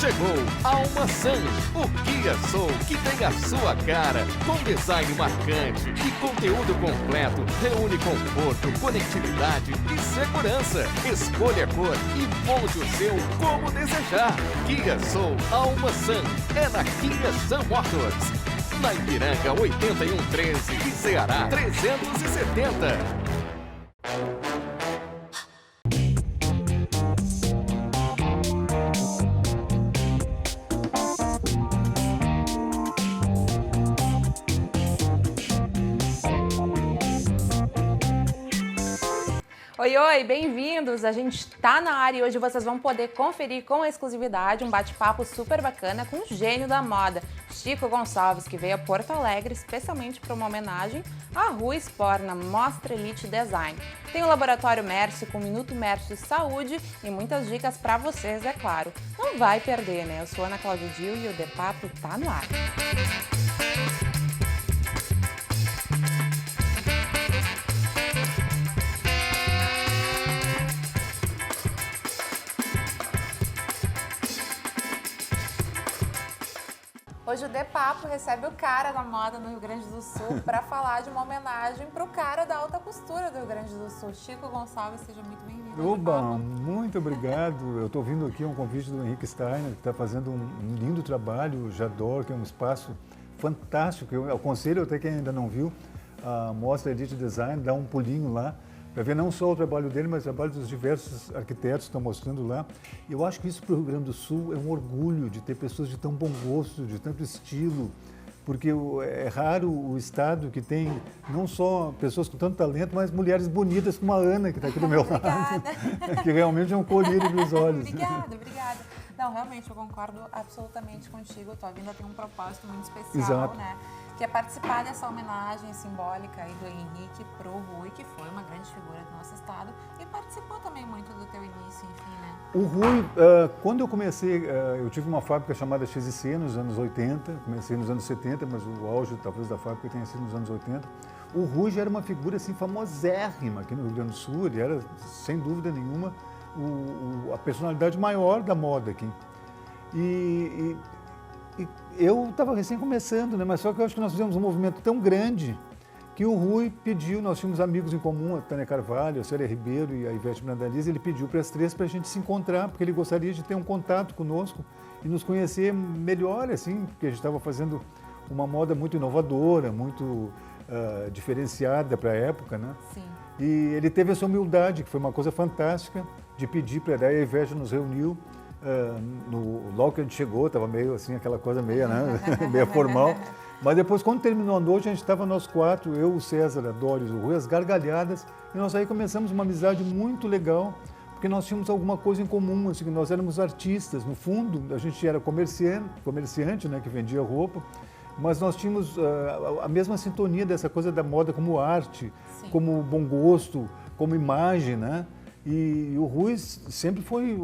Chegou Alma San, o Kia Soul que tem a sua cara, com design marcante e conteúdo completo, reúne conforto, conectividade e segurança. Escolha a cor e monte o seu como desejar. Kia Soul Alma San é na Kia Sun Motors. Na Ipiranga 8113 e Ceará 370. Oi, oi, bem-vindos! A gente tá na área e hoje vocês vão poder conferir com exclusividade um bate-papo super bacana com o gênio da moda, Chico Gonçalves, que veio a Porto Alegre especialmente para uma homenagem à Rua Sport na Mostra Elite Design. Tem o Laboratório Mércio com o Minuto Mércio Saúde e muitas dicas para vocês, é claro. Não vai perder, né? Eu sou Ana Cláudia Dil e o The Papo tá no ar. Hoje o The Papo recebe o cara da moda no Rio Grande do Sul para falar de uma homenagem para o cara da alta costura do Rio Grande do Sul, Chico Gonçalves. Seja muito bem-vindo. Oba, muito obrigado. Eu estou vindo aqui a um convite do Henrique Steiner, que está fazendo um lindo trabalho, o Jador, que é um espaço fantástico. Eu aconselho até quem ainda não viu a Mostra Elite Design, dá um pulinho lá, para ver não só o trabalho dele, mas o trabalho dos diversos arquitetos que estão mostrando lá. Eu acho que isso para o Rio Grande do Sul é um orgulho de ter pessoas de tão bom gosto, de tanto estilo, porque é raro o estado que tem não só pessoas com tanto talento, mas mulheres bonitas como a Ana, que está aqui do meu lado, que realmente é um colírio dos olhos. Obrigada. Não, realmente, eu concordo absolutamente contigo. Tua vinda tem um propósito muito especial, Exato. né? Que é participar dessa homenagem simbólica aí do Henrique pro Rui, que foi uma grande figura do nosso estado e participou também muito do teu início, enfim, né? O Rui, quando eu comecei, eu tive uma fábrica chamada XC nos anos 80, comecei nos anos 70, mas o auge talvez da fábrica tenha sido nos anos 80. O Rui já era uma figura assim famosérrima aqui no Rio Grande do Sul, ele era, sem dúvida nenhuma, a personalidade maior da moda aqui. E eu estava recém começando, né? Mas só que eu acho que nós fizemos um movimento tão grande que o Rui pediu, nós tínhamos amigos em comum, a Tânia Carvalho, a Célia Ribeiro e a Ivete Brandalize, ele pediu para as três para a gente se encontrar, porque ele gostaria de ter um contato conosco e nos conhecer melhor, assim, porque a gente estava fazendo uma moda muito inovadora, muito diferenciada para a época, né? Sim. E ele teve essa humildade, que foi uma coisa fantástica, de pedir para a Ivete nos reuniu. Logo que a gente chegou, estava meio assim, aquela coisa meio, né? meio formal. Mas depois, quando terminou a noite, a gente estava nós quatro, eu, o César, a Doris, o Rui, as gargalhadas, e nós aí começamos uma amizade muito legal, porque nós tínhamos alguma coisa em comum, assim, que nós éramos artistas. No fundo, a gente era comerciante, né, que vendia roupa, mas nós tínhamos a mesma sintonia dessa coisa da moda como arte, Sim. como bom gosto, como imagem, né? E o Rui sempre foi,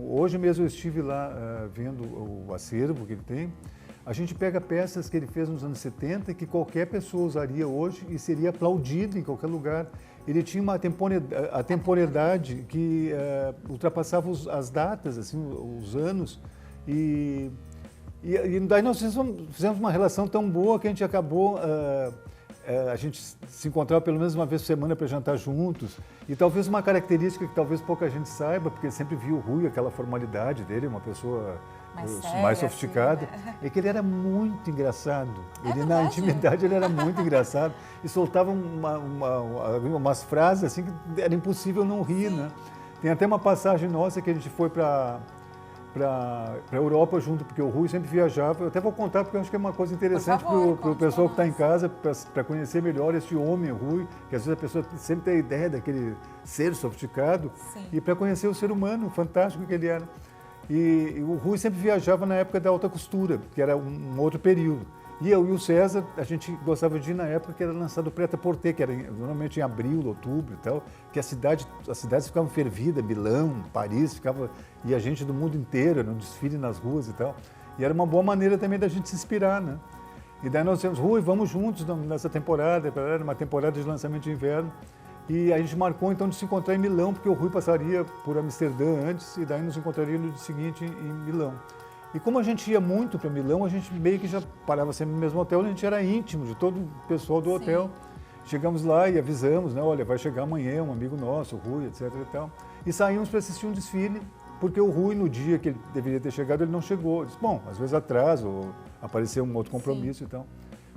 hoje mesmo eu estive lá vendo o acervo que ele tem. A gente pega peças que ele fez nos anos 70 que qualquer pessoa usaria hoje e seria aplaudido em qualquer lugar. Ele tinha uma temporidade que ultrapassava as datas, assim, os anos. E daí nós fizemos uma relação tão boa que a gente acabou... a gente se encontrava pelo menos uma vez por semana para jantar juntos. E talvez uma característica que talvez pouca gente saiba, porque sempre viu o Rui, aquela formalidade dele, uma pessoa mais sofisticada, assim, né? é que ele era muito engraçado. Ele, na verdade. intimidade, ele era muito engraçado e soltava umas frases assim que era impossível não rir, né? Tem até uma passagem nossa que a gente foi para a Europa junto, porque o Rui sempre viajava. Eu até vou contar porque eu acho que é uma coisa interessante para o pessoal que está em casa, para conhecer melhor esse homem, o Rui, que às vezes a pessoa sempre tem a ideia daquele ser sofisticado, Sim. e para conhecer o ser humano fantástico que ele era. E o Rui sempre viajava na época da alta costura, que era um outro período. E eu e o César, a gente gostava de ir na época que era lançado o Prêt-à-Porter, que era normalmente em abril, outubro e tal, que as cidades ficavam fervidas, Milão, Paris, e a gente do mundo inteiro, no desfile nas ruas e tal. E era uma boa maneira também da gente se inspirar, né? E daí nós dissemos, Rui, vamos juntos nessa temporada, era uma temporada de lançamento de inverno. E a gente marcou então de se encontrar em Milão, porque o Rui passaria por Amsterdã antes e daí nos encontraria no dia seguinte em Milão. E como a gente ia muito para Milão, a gente meio que já parava sempre no mesmo hotel, a gente era íntimo de todo o pessoal do hotel. Chegamos lá e avisamos, né, olha, vai chegar amanhã um amigo nosso, o Rui, etc. e tal. E saímos para assistir um desfile, porque o Rui, no dia que ele deveria ter chegado, ele não chegou. Eu disse, bom, às vezes atrasa, ou apareceu um outro compromisso e tal.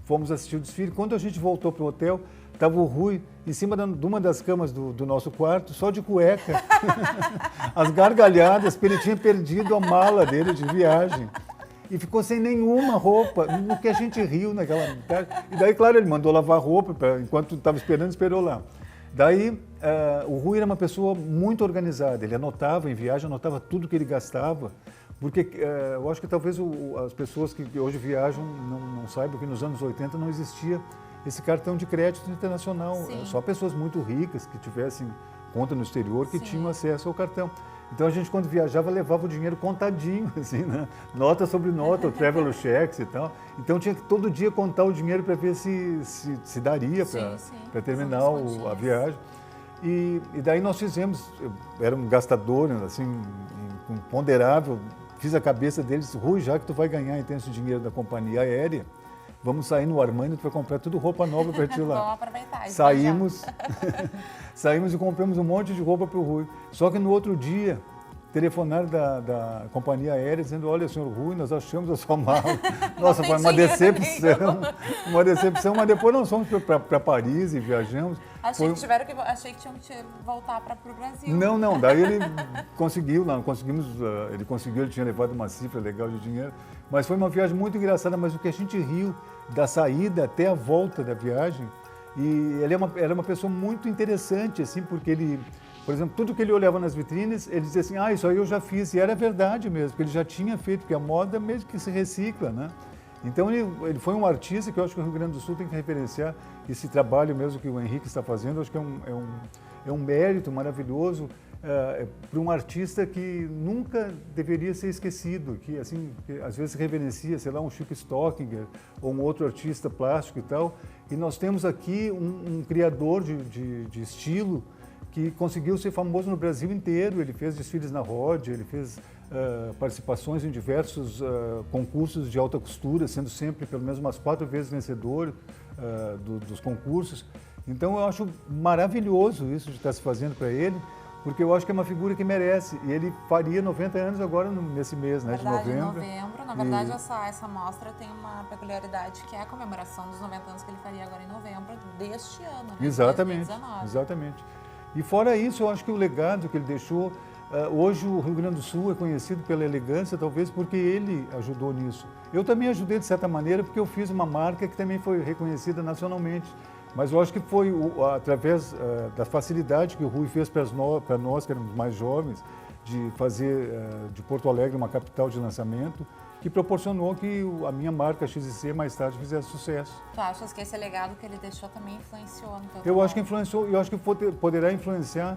Fomos assistir o desfile. Quando a gente voltou para o hotel, estava o Rui em cima de uma das camas do nosso quarto, só de cueca. As gargalhadas, porque ele tinha perdido a mala dele de viagem. E ficou sem nenhuma roupa, no que a gente riu naquela tarde. E daí, claro, ele mandou lavar roupa, enquanto estava esperando, esperou lá. Daí, o Rui era uma pessoa muito organizada, ele anotava em viagem, anotava tudo que ele gastava, porque eu acho que talvez as pessoas que hoje viajam não saibam que nos anos 80 não existia esse cartão de crédito internacional. Só pessoas muito ricas que tivessem conta no exterior que tinham acesso ao cartão. Então a gente, quando viajava, levava o dinheiro contadinho, assim, né? Nota sobre nota, traveler checks e tal. Então tinha que todo dia contar o dinheiro para ver se daria para terminar a viagem. E daí nós fizemos, eu era um gastador, assim, imponderável, fiz a cabeça deles, Rui, já que tu vai ganhar então esse dinheiro da companhia aérea, vamos sair no Armani, tu vai comprar tudo roupa nova para ti lá. Vamos aproveitar. Saímos e compramos um monte de roupa para o Rui. Só que no outro dia, telefonaram da companhia aérea dizendo, olha, senhor Rui, nós achamos a sua mala. Nossa, foi uma decepção, mas depois nós fomos para Paris e viajamos. Achei que tinham que voltar para o Brasil. Não, daí ele conseguiu, ele tinha levado uma cifra legal de dinheiro, mas foi uma viagem muito engraçada, mas o que a gente riu da saída até a volta da viagem, e ele era uma pessoa muito interessante, assim, porque ele, por exemplo, tudo que ele olhava nas vitrines, ele dizia assim, isso aí eu já fiz, e era verdade mesmo, porque ele já tinha feito, porque a moda mesmo que se recicla, né? Então ele foi um artista que eu acho que o Rio Grande do Sul tem que referenciar esse trabalho mesmo que o Henrique está fazendo, eu acho que é um mérito maravilhoso para um artista que nunca deveria ser esquecido, que assim, que às vezes reverencia, sei lá, um Chico Stockinger ou um outro artista plástico e tal, e nós temos aqui um criador de estilo que conseguiu ser famoso no Brasil inteiro, ele fez desfiles na Rod, ele fez participações em diversos concursos de alta costura, sendo sempre pelo menos umas 4 vezes vencedor dos concursos. Então eu acho maravilhoso isso de estar se fazendo para ele, porque eu acho que é uma figura que merece. E ele faria 90 anos agora nesse mês, né, de novembro. Na verdade, essa mostra tem uma peculiaridade que é a comemoração dos 90 anos que ele faria agora em novembro deste ano, né? Exatamente, 2019. Exatamente. E fora isso, eu acho que o legado que ele deixou, hoje o Rio Grande do Sul é conhecido pela elegância, talvez porque ele ajudou nisso. Eu também ajudei de certa maneira, porque eu fiz uma marca que também foi reconhecida nacionalmente. Mas eu acho que foi através da facilidade que o Rui fez para nós, que éramos mais jovens, de fazer de Porto Alegre uma capital de lançamento, que proporcionou que a minha marca XC mais tarde fizesse sucesso. Tu achas que esse legado que ele deixou também influenciou no teu trabalho? Eu acho que influenciou, eu acho que poderá influenciar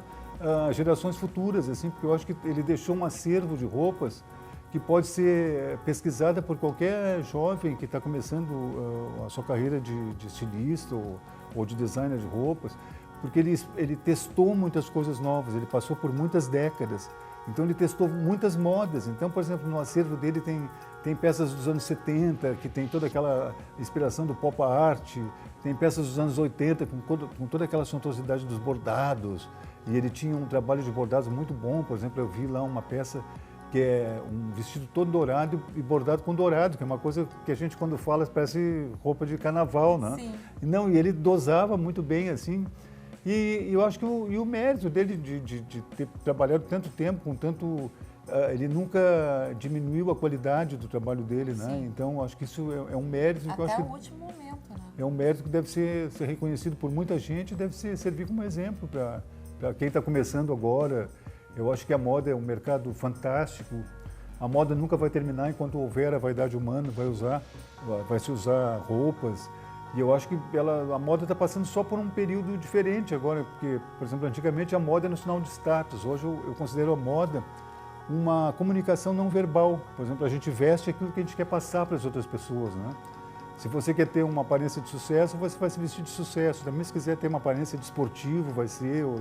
gerações futuras, assim, porque eu acho que ele deixou um acervo de roupas que pode ser pesquisada por qualquer jovem que está começando a sua carreira de estilista ou de designer de roupas, porque ele testou muitas coisas novas, ele passou por muitas décadas, então ele testou muitas modas. Então, por exemplo, no acervo dele tem peças dos anos 70, que tem toda aquela inspiração do pop art, tem peças dos anos 80 com toda aquela suntuosidade dos bordados, e ele tinha um trabalho de bordados muito bom. Por exemplo, eu vi lá uma peça que é um vestido todo dourado e bordado com dourado, que é uma coisa que a gente, quando fala, parece roupa de carnaval, né? Sim. Não, e ele dosava muito bem, assim. E eu acho que o mérito dele de ter trabalhado tanto tempo, com tanto... ele nunca diminuiu a qualidade do trabalho dele, né? Sim. Então, acho que isso é um mérito. Até eu acho que o último momento, né? é um mérito que deve ser reconhecido por muita gente, deve servir como exemplo para quem está começando agora. Eu acho que a moda é um mercado fantástico. A moda nunca vai terminar enquanto houver a vaidade humana, vai se usar roupas. E eu acho que a moda está passando só por um período diferente agora, porque, por exemplo, antigamente a moda era um sinal de status. Hoje eu considero a moda uma comunicação não verbal. Por exemplo, a gente veste aquilo que a gente quer passar para as outras pessoas, né? Se você quer ter uma aparência de sucesso, você vai se vestir de sucesso. Também se quiser ter uma aparência de esportivo, vai ser, ou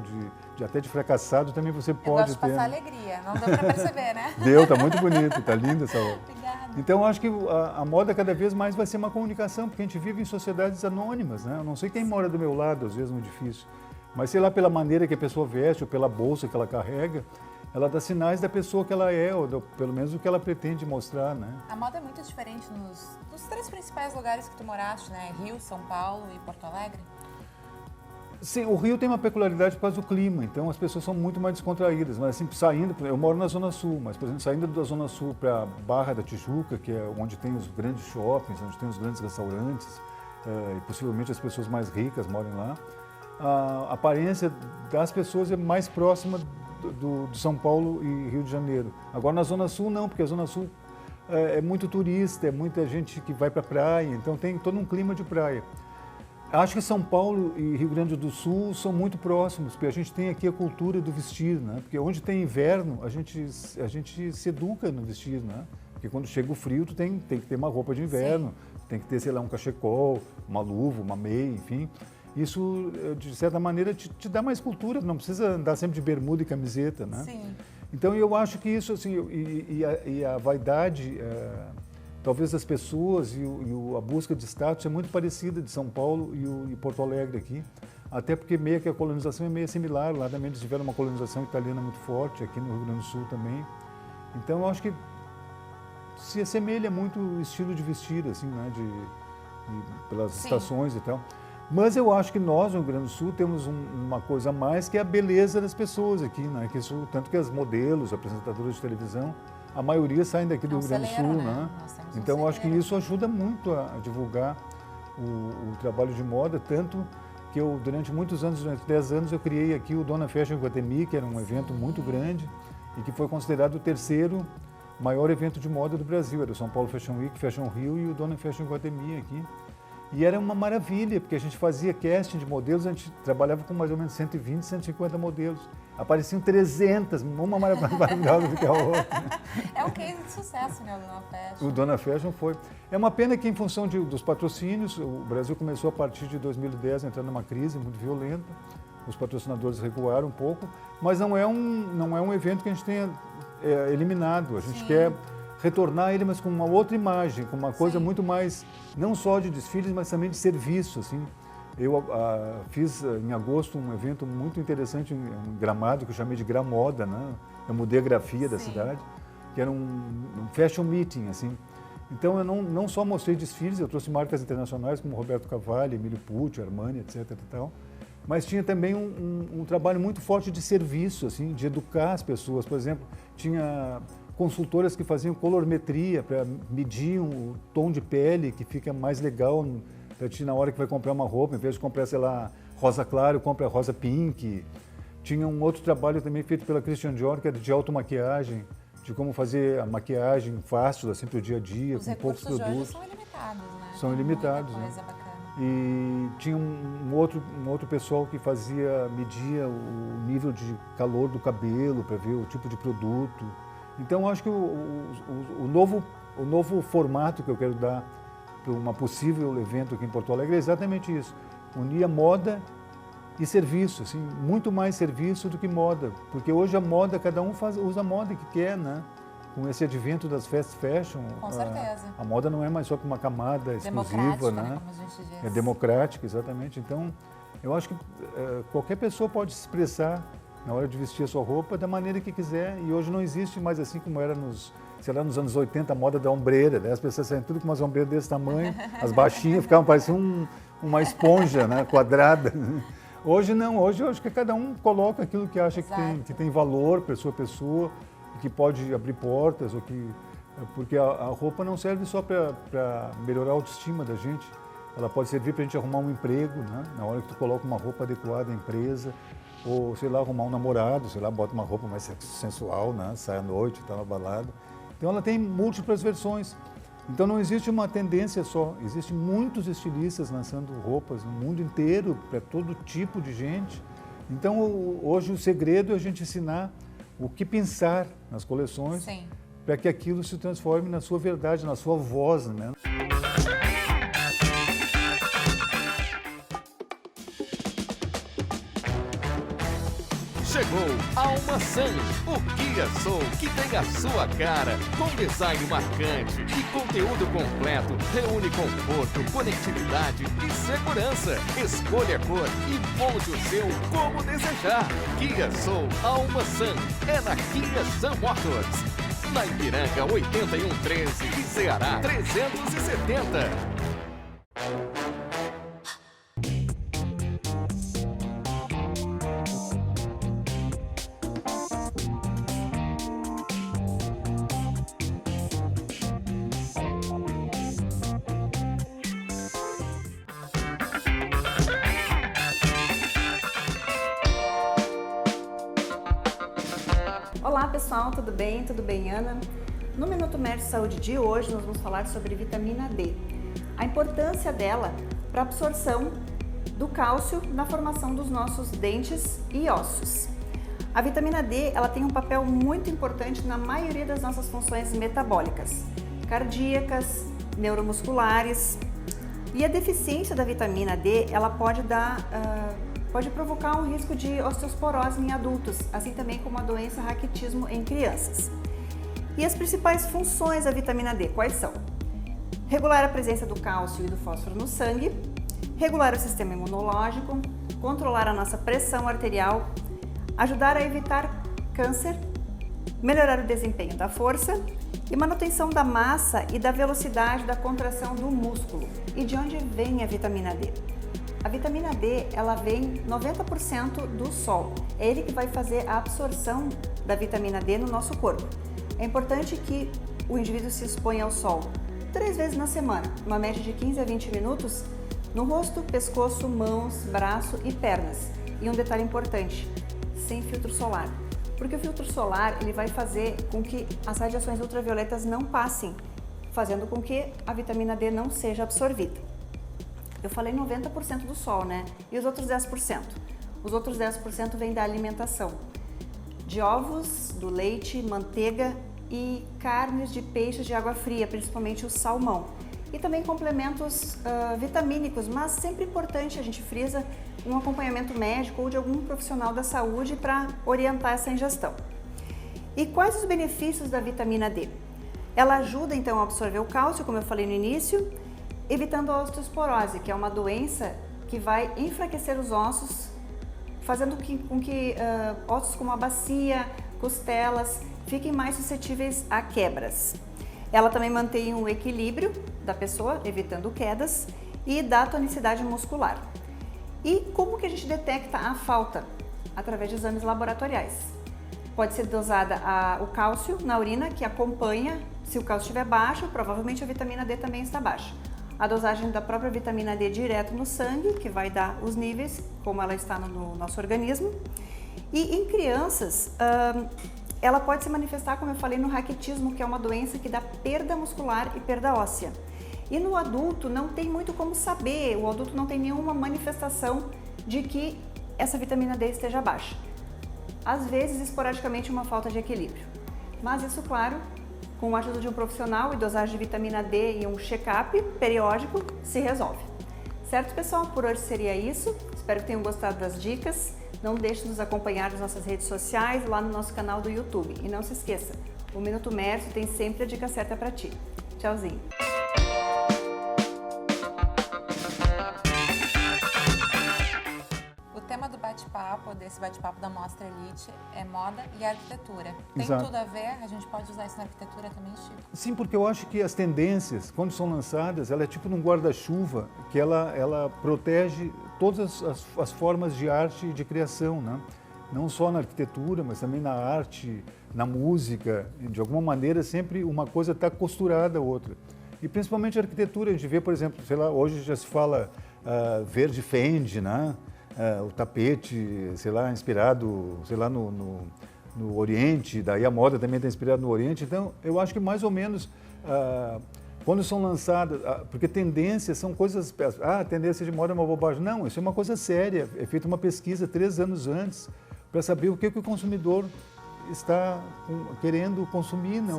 até de fracassado, também você pode ter. Eu gosto de passar alegria, não deu para perceber, né? Deu, tá muito bonito, tá linda essa roupa. Obrigada. Então, eu acho que a moda cada vez mais vai ser uma comunicação, porque a gente vive em sociedades anônimas, né? Eu não sei quem mora do meu lado, às vezes no edifício, mas sei lá, pela maneira que a pessoa veste ou pela bolsa que ela carrega, ela dá sinais da pessoa que ela é, ou pelo menos o que ela pretende mostrar, né? A moda é muito diferente nos 3 principais lugares que tu moraste, né? Rio, São Paulo e Porto Alegre. Sim, o Rio tem uma peculiaridade por causa do clima, então as pessoas são muito mais descontraídas, mas assim, saindo, eu moro na Zona Sul, mas por exemplo, saindo da Zona Sul para a Barra da Tijuca, que é onde tem os grandes shoppings, onde tem os grandes restaurantes, e possivelmente as pessoas mais ricas moram lá, a aparência das pessoas é mais próxima do São Paulo e Rio de Janeiro. Agora na Zona Sul não, porque a Zona Sul é muito turista, é muita gente que vai para a praia, então tem todo um clima de praia. Acho que São Paulo e Rio Grande do Sul são muito próximos, porque a gente tem aqui a cultura do vestir, né? Porque onde tem inverno, a gente se educa no vestir, né? Porque quando chega o frio, tu tem que ter uma roupa de inverno, tem que ter, sei lá, um cachecol, uma luva, uma meia, enfim. Isso, de certa maneira, te dá mais cultura, não precisa andar sempre de bermuda e camiseta, né? Sim. Então, eu acho que isso, assim, e a vaidade, talvez das pessoas e a busca de status é muito parecida de São Paulo e Porto Alegre aqui, até porque meio que a colonização é meio similar, lá também eles tiveram uma colonização italiana muito forte, aqui no Rio Grande do Sul também. Então, eu acho que se assemelha muito o estilo de vestir, assim, né, pelas estações e tal. Mas eu acho que nós, no Rio Grande do Sul, temos uma coisa a mais, que é a beleza das pessoas aqui, né? Que isso, tanto que as modelos, apresentadoras de televisão, a maioria saem daqui do Rio Grande do Sul, né? Então, eu acho que isso ajuda muito a divulgar o trabalho de moda, tanto que eu, durante muitos anos, durante 10 anos, eu criei aqui o Dona Fashion Iguatemi, que era um evento muito grande e que foi considerado o 3º maior evento de moda do Brasil. Era o São Paulo Fashion Week, Fashion Rio e o Dona Fashion Iguatemi aqui. E era uma maravilha, porque a gente fazia casting de modelos, a gente trabalhava com mais ou menos 120, 150 modelos. Apareciam 300, uma maravilhosa do que a outra. É um case de sucesso, né, o Dona Fashion. O Dona Fashion foi. É uma pena que, em função dos patrocínios, o Brasil começou a partir de 2010 a entrar numa crise muito violenta. Os patrocinadores recuaram um pouco, mas não é um evento que a gente tenha eliminado. A gente quer retornar ele, mas com uma outra imagem, com uma coisa muito mais, não só de desfiles, mas também de serviço, assim. Eu fiz em agosto um evento muito interessante em Gramado, que eu chamei de Gramoda, né? Eu mudei a grafia da cidade, que era um fashion meeting, assim. Então eu não só mostrei desfiles, eu trouxe marcas internacionais como Roberto Cavalli, Emílio Pucci, Armani, etc. e tal, mas tinha também um trabalho muito forte de serviço, assim, de educar as pessoas. Por exemplo, tinha consultoras que faziam colorimetria para medir o tom de pele que fica mais legal para ti na hora que vai comprar uma roupa, em vez de comprar, sei lá, rosa claro, compra rosa pink. Tinha um outro trabalho também feito pela Christian Dior, que era de automaquiagem, de como fazer a maquiagem fácil, assim, para o dia a dia, com poucos produtos. Os recursos de hoje são ilimitados, né? São ilimitados, muita coisa né? bacana. E tinha um outro pessoal que media o nível de calor do cabelo para ver o tipo de produto. Então, acho que o novo formato que eu quero dar para um possível evento aqui em Porto Alegre é exatamente isso. Unir a moda e serviço, assim, muito mais serviço do que moda. Porque hoje a moda, cada um usa a moda que quer, né? Com esse advento das fast fashion, Com certeza. A moda não é mais só para uma camada exclusiva, né? Como a gente diz. É democrática, exatamente. Então, eu acho que qualquer pessoa pode se expressar na hora de vestir a sua roupa da maneira que quiser. E hoje não existe mais assim como era nos anos 80, a moda da ombreira, né? As pessoas saem tudo com umas ombreiras desse tamanho, as baixinhas ficavam parecendo uma esponja, né? Quadrada. Hoje não, hoje eu acho que cada um coloca aquilo que acha que tem valor para a sua pessoa, que pode abrir portas, porque a roupa não serve só para melhorar a autoestima da gente, ela pode servir para a gente arrumar um emprego, né? Na hora que tu coloca uma roupa adequada à empresa, ou, sei lá, arrumar um namorado, sei lá, bota uma roupa mais sensual, né? Sai à noite, está na balada. Então ela tem múltiplas versões. Então não existe uma tendência só, existem muitos estilistas lançando roupas no mundo inteiro, para todo tipo de gente. Então hoje o segredo é a gente ensinar o que pensar nas coleções, para que aquilo se transforme na sua verdade, na sua voz, né? Chegou Soul Alma Sun, o Kia Soul que tem a sua cara, com design marcante e conteúdo completo, reúne conforto, conectividade e segurança. Escolha a cor e monte o seu como desejar. Kia Soul Alma Sun é na Kia Sun Motors, na Ipiranga 8113 e Ceará 370. Olá pessoal, tudo bem? Tudo bem, Ana? No Minuto Médio Saúde de hoje nós vamos falar sobre vitamina D, a importância dela para a absorção do cálcio na formação dos nossos dentes e ossos. A vitamina D ela tem um papel muito importante na maioria das nossas funções metabólicas, cardíacas, neuromusculares, e a deficiência da vitamina D ela pode provocar um risco de osteoporose em adultos, assim também como a doença raquitismo em crianças. E as principais funções da vitamina D, quais são? Regular a presença do cálcio e do fósforo no sangue, regular o sistema imunológico, controlar a nossa pressão arterial, ajudar a evitar câncer, melhorar o desempenho da força e manutenção da massa e da velocidade da contração do músculo. E de onde vem a vitamina D? A vitamina D, ela vem 90% do sol. É ele que vai fazer a absorção da vitamina D no nosso corpo. É importante que o indivíduo se exponha ao sol 3 vezes na semana, uma média de 15 a 20 minutos, no rosto, pescoço, mãos, braço e pernas. E um detalhe importante, sem filtro solar. Porque o filtro solar, ele vai fazer com que as radiações ultravioletas não passem, fazendo com que a vitamina D não seja absorvida. Eu falei 90% do sol, né? E os outros 10%? Os outros 10% vêm da alimentação. De ovos, do leite, manteiga e carnes de peixes de água fria, principalmente o salmão. E também complementos vitamínicos, mas sempre importante, a gente frisa, um acompanhamento médico ou de algum profissional da saúde para orientar essa ingestão. E quais os benefícios da vitamina D? Ela ajuda então a absorver o cálcio, como eu falei no início, evitando a osteoporose, que é uma doença que vai enfraquecer os ossos, fazendo com que ossos como a bacia, costelas, fiquem mais suscetíveis a quebras. Ela também mantém o equilíbrio da pessoa, evitando quedas, e dá tonicidade muscular. E como que a gente detecta a falta? Através de exames laboratoriais. Pode ser dosada o cálcio na urina, que acompanha, se o cálcio estiver baixo, provavelmente a vitamina D também está baixa. A dosagem da própria vitamina D direto no sangue, que vai dar os níveis, como ela está no nosso organismo. E em crianças, ela pode se manifestar, como eu falei, no raquitismo, que é uma doença que dá perda muscular e perda óssea. E no adulto não tem muito como saber, o adulto não tem nenhuma manifestação de que essa vitamina D esteja baixa. Às vezes, esporadicamente, uma falta de equilíbrio. Mas isso, claro, com a ajuda de um profissional e dosagem de vitamina D e um check-up periódico, se resolve. Certo, pessoal? Por hoje seria isso. Espero que tenham gostado das dicas. Não deixe de nos acompanhar nas nossas redes sociais, lá no nosso canal do YouTube. E não se esqueça, o Minuto Mércio tem sempre a dica certa para ti. Tchauzinho! O tema do bate-papo, desse bate-papo da Mostra Elite, é moda e arquitetura. Tem Exato. tudo a ver? A gente pode usar isso na arquitetura também, Chico? Sim, porque eu acho que as tendências, quando são lançadas, ela é tipo num guarda-chuva que ela protege todas as formas de arte e de criação, né? Não só na arquitetura, mas também na arte, na música. De alguma maneira, sempre uma coisa está costurada à outra. E principalmente a arquitetura, a gente vê, por exemplo, sei lá, hoje já se fala verde Fendi, né? O tapete, sei lá, inspirado, sei lá, no Oriente, daí a moda também está inspirada no Oriente. Então, eu acho que mais ou menos, quando são lançadas, porque tendências são coisas, tendência de moda é uma bobagem. Não, isso é uma coisa séria, é feita uma pesquisa 3 anos antes para saber o que o consumidor está querendo consumir, né?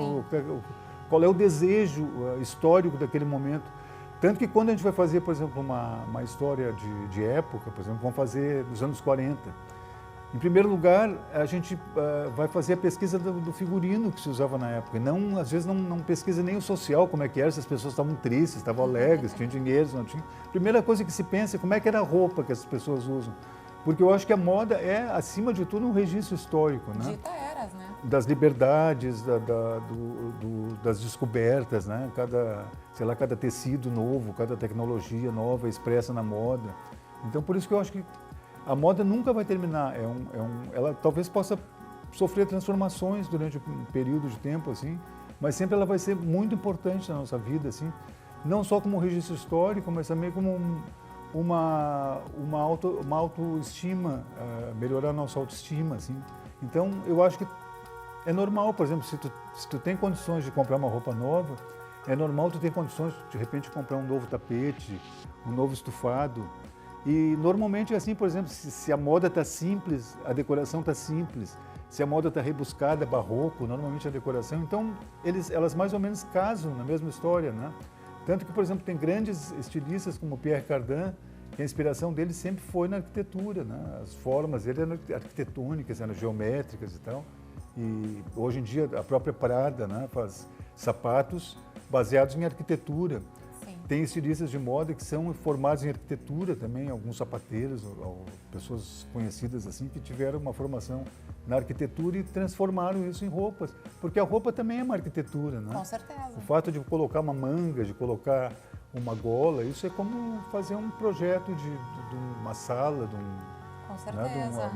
Qual é o desejo histórico daquele momento. Tanto que quando a gente vai fazer, por exemplo, uma história de época, por exemplo, vamos fazer nos anos 40. Em primeiro lugar, a gente vai fazer a pesquisa do figurino que se usava na época. E não, às vezes não pesquisa nem o social, como é que era, se as pessoas estavam tristes, estavam alegres, tinham dinheiro, não tinham. Primeira coisa que se pensa é como é que era a roupa que as pessoas usam. Porque eu acho que a moda é, acima de tudo, um registro histórico, né? Dita eras, né? Das liberdades, das descobertas, né? Cada tecido novo, cada tecnologia nova expressa na moda. Então, por isso que eu acho que a moda nunca vai terminar. Ela talvez possa sofrer transformações durante um período de tempo, assim, mas sempre ela vai ser muito importante na nossa vida, assim, não só como registro histórico, mas também como uma autoestima, melhorar a nossa autoestima, assim. Então, eu acho que é normal, por exemplo, se tu tem condições de comprar uma roupa nova, é normal tu ter condições, de repente, comprar um novo tapete, um novo estofado. E normalmente é assim, por exemplo, se a moda está simples, a decoração está simples. Se a moda está rebuscada, barroco, normalmente a decoração. Então, elas mais ou menos casam na mesma história, né? Tanto que, por exemplo, tem grandes estilistas como Pierre Cardin, que a inspiração dele sempre foi na arquitetura, né? As formas dele eram arquitetônicas, eram geométricas e tal. E hoje em dia a própria Prada, né, faz sapatos baseados em arquitetura. Sim. Tem estilistas de moda que são formados em arquitetura também, alguns sapateiros, ou pessoas conhecidas assim, que tiveram uma formação na arquitetura e transformaram isso em roupas. Porque a roupa também é uma arquitetura, né? Com certeza. O fato de colocar uma manga, de colocar uma gola, isso é como fazer um projeto de uma sala, Com certeza.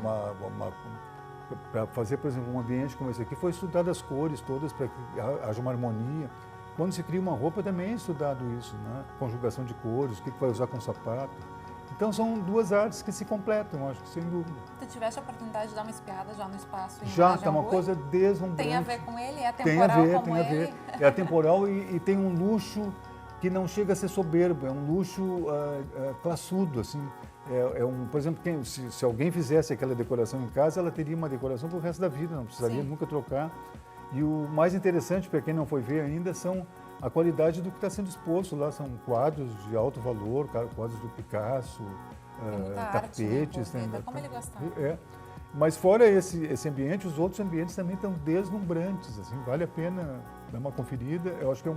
para fazer, por exemplo, um ambiente como esse aqui, foi estudado as cores todas para que haja uma harmonia. Quando se cria uma roupa também é estudado isso, né? Conjugação de cores, o que vai usar com o sapato. Então são duas artes que se completam, acho que sem dúvida. Tu tiveste a oportunidade de dar uma espiada já no espaço? Já, está uma coisa deslumbrante. Tem a ver com ele? É atemporal como ele? Tem a ver. É atemporal e tem um luxo que não chega a ser soberbo, é um luxo classudo, assim. Por exemplo, se alguém fizesse aquela decoração em casa, ela teria uma decoração para o resto da vida, não precisaria nunca trocar. E o mais interessante, para quem não foi ver ainda, são a qualidade do que está sendo exposto lá. São quadros de alto valor, quadros do Picasso, tapetes. Como ele gostava. Mas fora esse ambiente, os outros ambientes também estão deslumbrantes, assim, vale a pena dar uma conferida. Eu acho que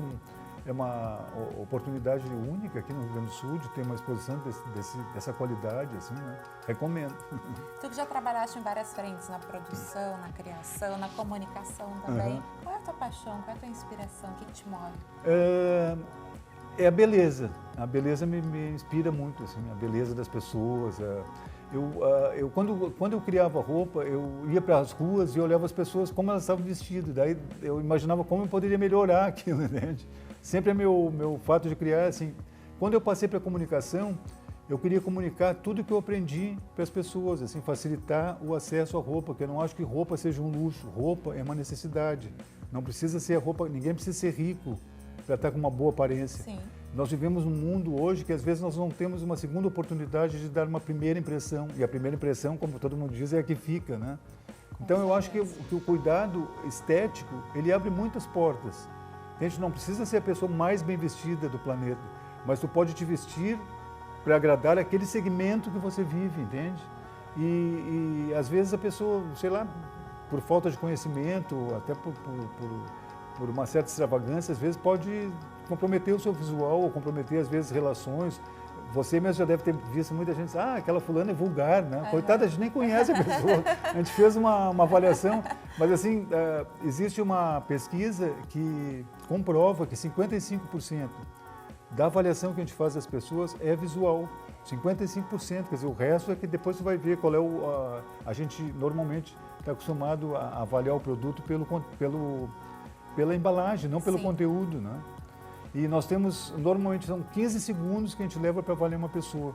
é uma oportunidade única aqui no Rio Grande do Sul de ter uma exposição dessa qualidade, assim, né? Recomendo. Tu que já trabalhaste em várias frentes, na produção, na criação, na comunicação também. Qual é a tua paixão, qual é a tua inspiração, o que te move? É a beleza. A beleza me inspira muito, assim, a beleza das pessoas. Quando eu criava roupa, eu ia para as ruas e olhava as pessoas como elas estavam vestidas. Daí eu imaginava como eu poderia melhorar aquilo, entende? Sempre é meu fato de criar, assim, quando eu passei para a comunicação, eu queria comunicar tudo que eu aprendi para as pessoas, assim, facilitar o acesso à roupa, porque eu não acho que roupa seja um luxo, roupa é uma necessidade. Não precisa ser roupa, ninguém precisa ser rico para estar com uma boa aparência. Sim. Nós vivemos num mundo hoje que às vezes nós não temos uma segunda oportunidade de dar uma primeira impressão, e a primeira impressão, como todo mundo diz, é a que fica, né? Então eu acho que o cuidado estético, ele abre muitas portas. A gente não precisa ser a pessoa mais bem vestida do planeta, mas tu pode te vestir para agradar aquele segmento que você vive, entende? E às vezes a pessoa, sei lá, por falta de conhecimento, até por uma certa extravagância, às vezes pode comprometer o seu visual, ou comprometer às vezes relações. Você mesmo já deve ter visto muita gente dizer, aquela fulana é vulgar, né? Coitada, a gente nem conhece a pessoa. A gente fez uma avaliação, mas assim, existe uma pesquisa que comprova que 55% da avaliação que a gente faz das pessoas é visual. 55%, quer dizer, o resto é que depois você vai ver qual é a gente normalmente está acostumado a avaliar o produto pela embalagem, não pelo conteúdo, né? E nós temos, normalmente são 15 segundos que a gente leva para avaliar uma pessoa.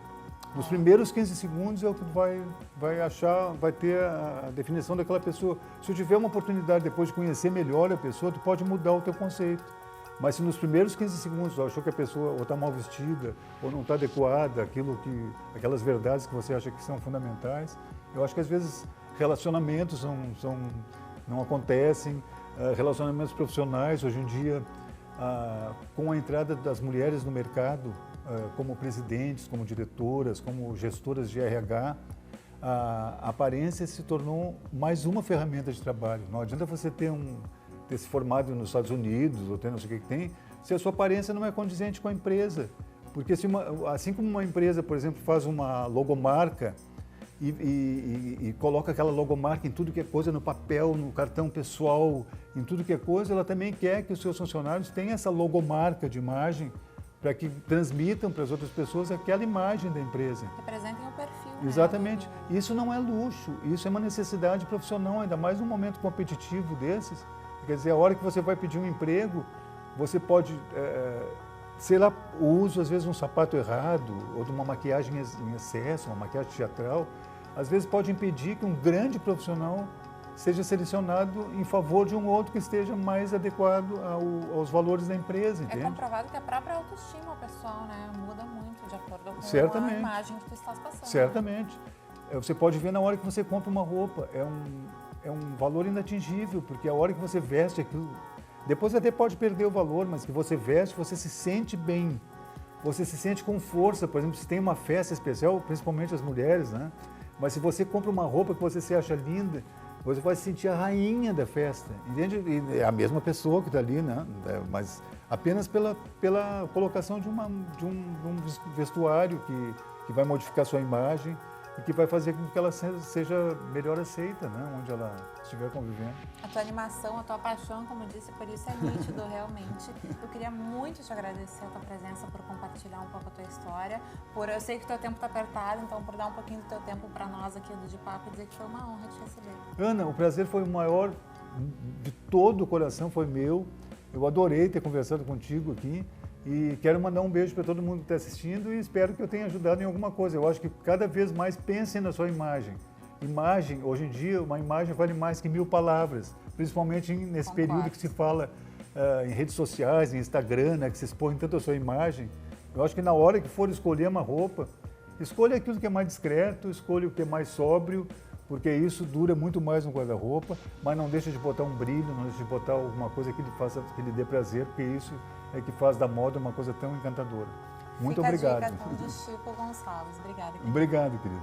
Nos primeiros 15 segundos é o que tu vai achar, vai ter a definição daquela pessoa. Se tu tiver uma oportunidade depois de conhecer melhor a pessoa, tu pode mudar o teu conceito. Mas se nos primeiros 15 segundos tu achou que a pessoa ou está mal vestida, ou não está adequada aquelas verdades que você acha que são fundamentais, eu acho que às vezes relacionamentos não acontecem, relacionamentos profissionais hoje em dia, com a entrada das mulheres no mercado, como presidentes, como diretoras, como gestoras de RH, a aparência se tornou mais uma ferramenta de trabalho. Não adianta você ter se formado nos Estados Unidos ou ter não sei o que tem, se a sua aparência não é condizente com a empresa. Porque assim como uma empresa, por exemplo, faz uma logomarca e coloca aquela logomarca em tudo que é coisa, no papel, no cartão pessoal, em tudo que é coisa, ela também quer que os seus funcionários tenham essa logomarca de imagem para que transmitam para as outras pessoas aquela imagem da empresa. Representem o perfil. Exatamente. Né? Isso não é luxo, isso é uma necessidade profissional, ainda mais num momento competitivo desses. Quer dizer, a hora que você vai pedir um emprego, você pode, sei lá, o uso às vezes de um sapato errado ou de uma maquiagem em excesso, uma maquiagem teatral, às vezes pode impedir que um grande profissional seja selecionado em favor de um outro que esteja mais adequado aos valores da empresa, entende? É comprovado que a própria autoestima pessoal, né, muda muito de acordo com Certamente. a imagem que tu estás passando. Certamente. Você pode ver na hora que você compra uma roupa, é um valor inatingível, porque a hora que você veste aquilo, depois até pode perder o valor, mas que você veste, você se sente bem, você se sente com força. Por exemplo, se tem uma festa especial, principalmente as mulheres, né? Mas se você compra uma roupa que você se acha linda, você vai se sentir a rainha da festa, entende? E é a mesma pessoa que está ali, né? Mas apenas pela colocação de um vestuário que vai modificar sua imagem e que vai fazer com que ela seja melhor aceita, né? Onde ela estiver convivendo. A tua animação, a tua paixão, como eu disse, por isso é nítido realmente. Eu queria muito te agradecer a tua presença, por compartilhar um pouco a tua história. Eu sei que o teu tempo está apertado, então por dar um pouquinho do teu tempo para nós aqui do De Papo e dizer que foi uma honra te receber. Ana, o prazer foi o maior de todo o coração, foi meu. Eu adorei ter conversado contigo aqui. E quero mandar um beijo para todo mundo que está assistindo e espero que eu tenha ajudado em alguma coisa. Eu acho que cada vez mais pensem na sua imagem. Imagem, hoje em dia, uma imagem vale mais que 1000 palavras, principalmente nesse período que se fala em redes sociais, em Instagram, né, que se expõe tanto a sua imagem. Eu acho que na hora que for escolher uma roupa, escolha aquilo que é mais discreto, escolha o que é mais sóbrio, porque isso dura muito mais no guarda-roupa, mas não deixa de botar um brilho, não deixa de botar alguma coisa que lhe dê prazer, porque isso é que faz da moda uma coisa tão encantadora. Muito obrigado. Fica a dica, então, de Chico Gonçalves. Obrigada. Obrigado, querido.